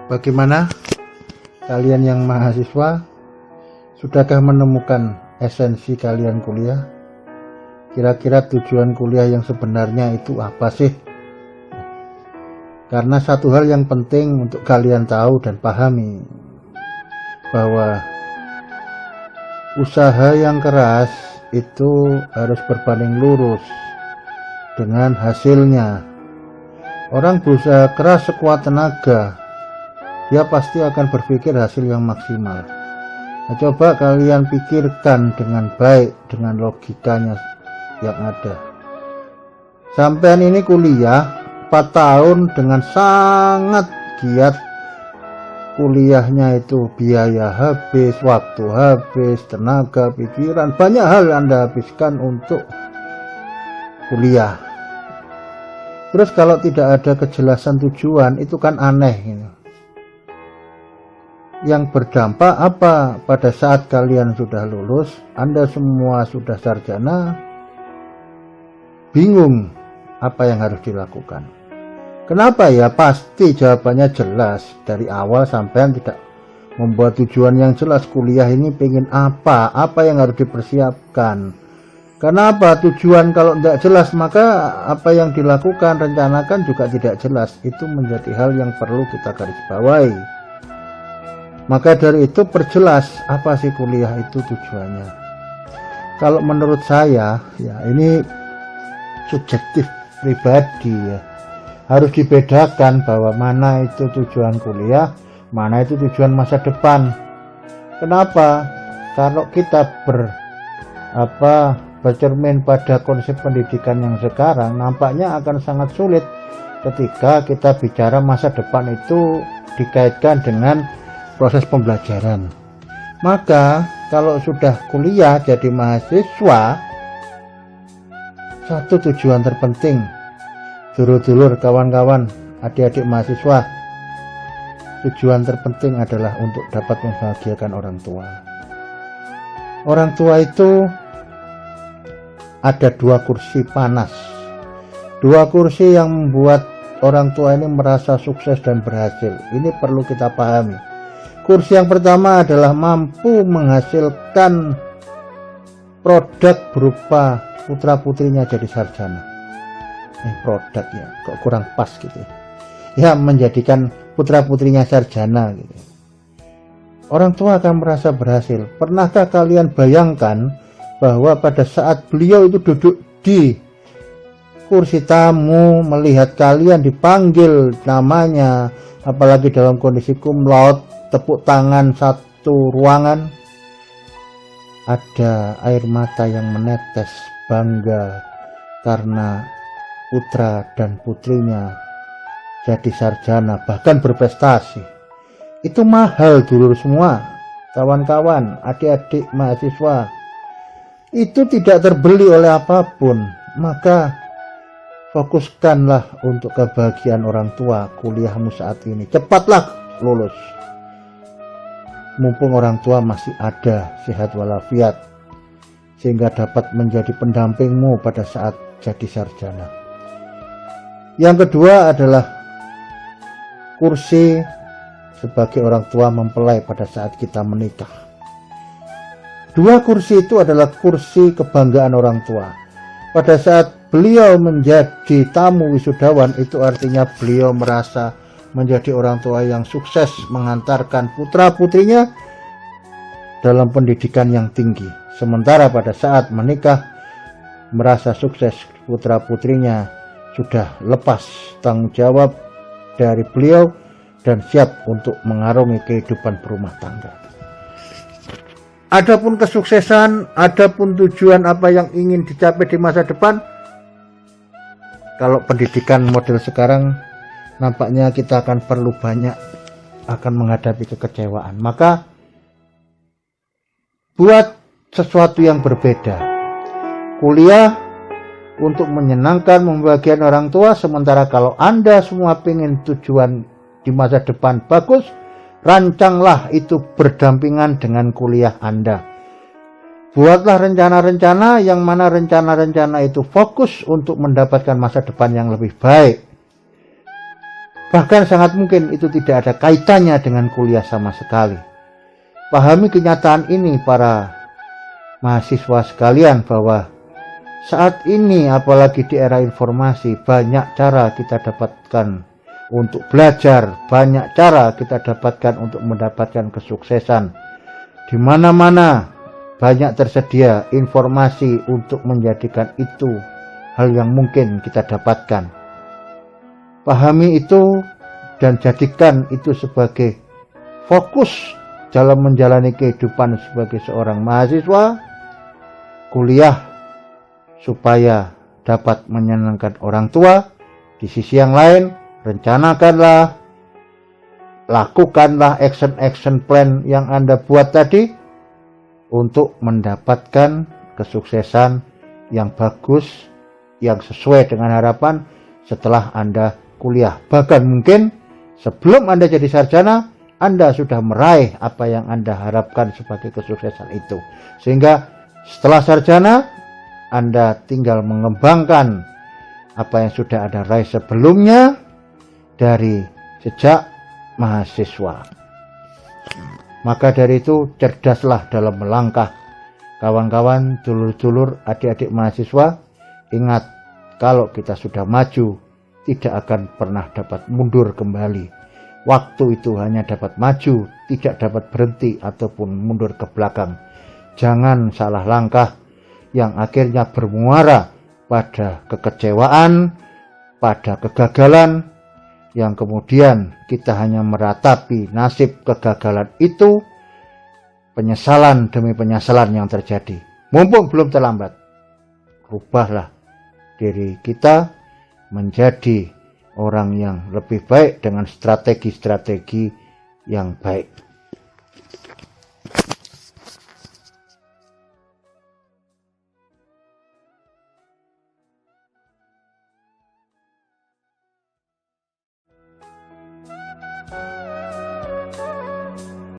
Bagaimana kalian yang mahasiswa? Sudahkah menemukan esensi kalian kuliah? Kira-kira tujuan kuliah yang sebenarnya itu apa sih? Karena satu hal yang penting untuk kalian tahu dan pahami, bahwa usaha yang keras itu harus berbanding lurus dengan hasilnya. Orang berusaha keras sekuat tenaga, dia pasti akan berpikir hasil yang maksimal. Nah, coba kalian pikirkan dengan baik, dengan logikanya yang ada. Sampean ini kuliah 4 tahun dengan sangat giat. Kuliahnya itu biaya habis, waktu habis, tenaga, pikiran, banyak hal Anda habiskan untuk kuliah. Terus kalau tidak ada kejelasan tujuan, itu kan aneh gitu. Yang berdampak apa? Pada saat kalian sudah lulus, Anda semua sudah sarjana, bingung apa yang harus dilakukan. Kenapa ya? Pasti jawabannya jelas. Dari awal sampean tidak membuat tujuan yang jelas. Kuliah ini pengen apa yang harus dipersiapkan. Kenapa? Tujuan kalau tidak jelas, maka apa yang dilakukan, rencanakan juga tidak jelas. Itu menjadi hal yang perlu kita garis bawahi. Maka dari itu perjelas apa sih kuliah itu tujuannya. Kalau menurut saya, ya ini subjektif pribadi ya. Harus dibedakan bahwa mana itu tujuan kuliah, mana itu tujuan masa depan. Kenapa? Kalau kita bercermin pada konsep pendidikan yang sekarang, nampaknya akan sangat sulit ketika kita bicara masa depan itu dikaitkan dengan proses pembelajaran. Maka kalau sudah kuliah jadi mahasiswa, satu tujuan terpenting, dulur-dulur, kawan-kawan, adik-adik mahasiswa, tujuan terpenting adalah untuk dapat membahagiakan orang tua. Orang tua itu ada 2 kursi panas, 2 kursi yang membuat orang tua ini merasa sukses dan berhasil. Ini perlu kita pahami. Kursi yang pertama adalah mampu menghasilkan produk berupa putra putrinya jadi sarjana. Produk ya, kok kurang pas gitu ya, menjadikan putra putrinya sarjana gitu. Orang tua akan merasa berhasil. Pernahkah kalian bayangkan bahwa pada saat beliau itu duduk di kursi tamu, melihat kalian dipanggil namanya, apalagi dalam kondisi cum laude, tepuk tangan satu ruangan, ada air mata yang menetes bangga karena putra dan putrinya jadi sarjana, bahkan berprestasi. Itu mahal dulur semua, kawan-kawan, adik-adik mahasiswa. Itu tidak terbeli oleh apapun. Maka fokuskanlah untuk kebahagiaan orang tua. Kuliahmu saat ini, cepatlah lulus, mumpung orang tua masih ada, sehat walafiat, sehingga dapat menjadi pendampingmu pada saat jadi sarjana. Yang kedua adalah kursi sebagai orang tua mempelai pada saat kita menikah. 2 kursi itu adalah kursi kebanggaan orang tua. Pada saat beliau menjadi tamu wisudawan, itu artinya beliau merasa menjadi orang tua yang sukses, mengantarkan putra putrinya dalam pendidikan yang tinggi. Sementara pada saat menikah, merasa sukses, putra putrinya sudah lepas tanggung jawab dari beliau dan siap untuk mengarungi kehidupan berumah tangga. Adapun kesuksesan, adapun tujuan apa yang ingin dicapai di masa depan, kalau pendidikan model sekarang, nampaknya kita akan perlu banyak akan menghadapi kekecewaan. Maka buat sesuatu yang berbeda. Kuliah untuk menyenangkan, membahagiakan orang tua. Sementara kalau Anda semua ingin tujuan di masa depan bagus, rancanglah itu berdampingan dengan kuliah Anda. Buatlah rencana-rencana yang mana rencana-rencana itu fokus untuk mendapatkan masa depan yang lebih baik. Bahkan sangat mungkin itu tidak ada kaitannya dengan kuliah sama sekali. Pahami kenyataan ini para mahasiswa sekalian, bahwa saat ini apalagi di era informasi, banyak cara kita dapatkan untuk belajar, banyak cara kita dapatkan untuk mendapatkan kesuksesan. Di mana-mana banyak tersedia informasi untuk menjadikan itu hal yang mungkin kita dapatkan. Pahami itu dan jadikan itu sebagai fokus dalam menjalani kehidupan sebagai seorang mahasiswa. Kuliah supaya dapat menyenangkan orang tua. Di sisi yang lain, rencanakanlah, lakukanlah action plan yang Anda buat tadi untuk mendapatkan kesuksesan yang bagus, yang sesuai dengan harapan setelah Anda kuliah. Bahkan mungkin sebelum Anda jadi sarjana, Anda sudah meraih apa yang Anda harapkan sebagai kesuksesan itu. Sehingga setelah sarjana, Anda tinggal mengembangkan apa yang sudah Anda raih sebelumnya dari sejak mahasiswa. Maka dari itu, cerdaslah dalam melangkah. Kawan-kawan, dulur-dulur, adik-adik mahasiswa, ingat, kalau kita sudah maju, tidak akan pernah dapat mundur kembali. Waktu itu hanya dapat maju, tidak dapat berhenti ataupun mundur ke belakang. Jangan salah langkah yang akhirnya bermuara pada kekecewaan, pada kegagalan, yang kemudian kita hanya meratapi nasib kegagalan itu, penyesalan demi penyesalan yang terjadi. Mumpung belum terlambat, rubahlah diri kita menjadi orang yang lebih baik dengan strategi-strategi yang baik.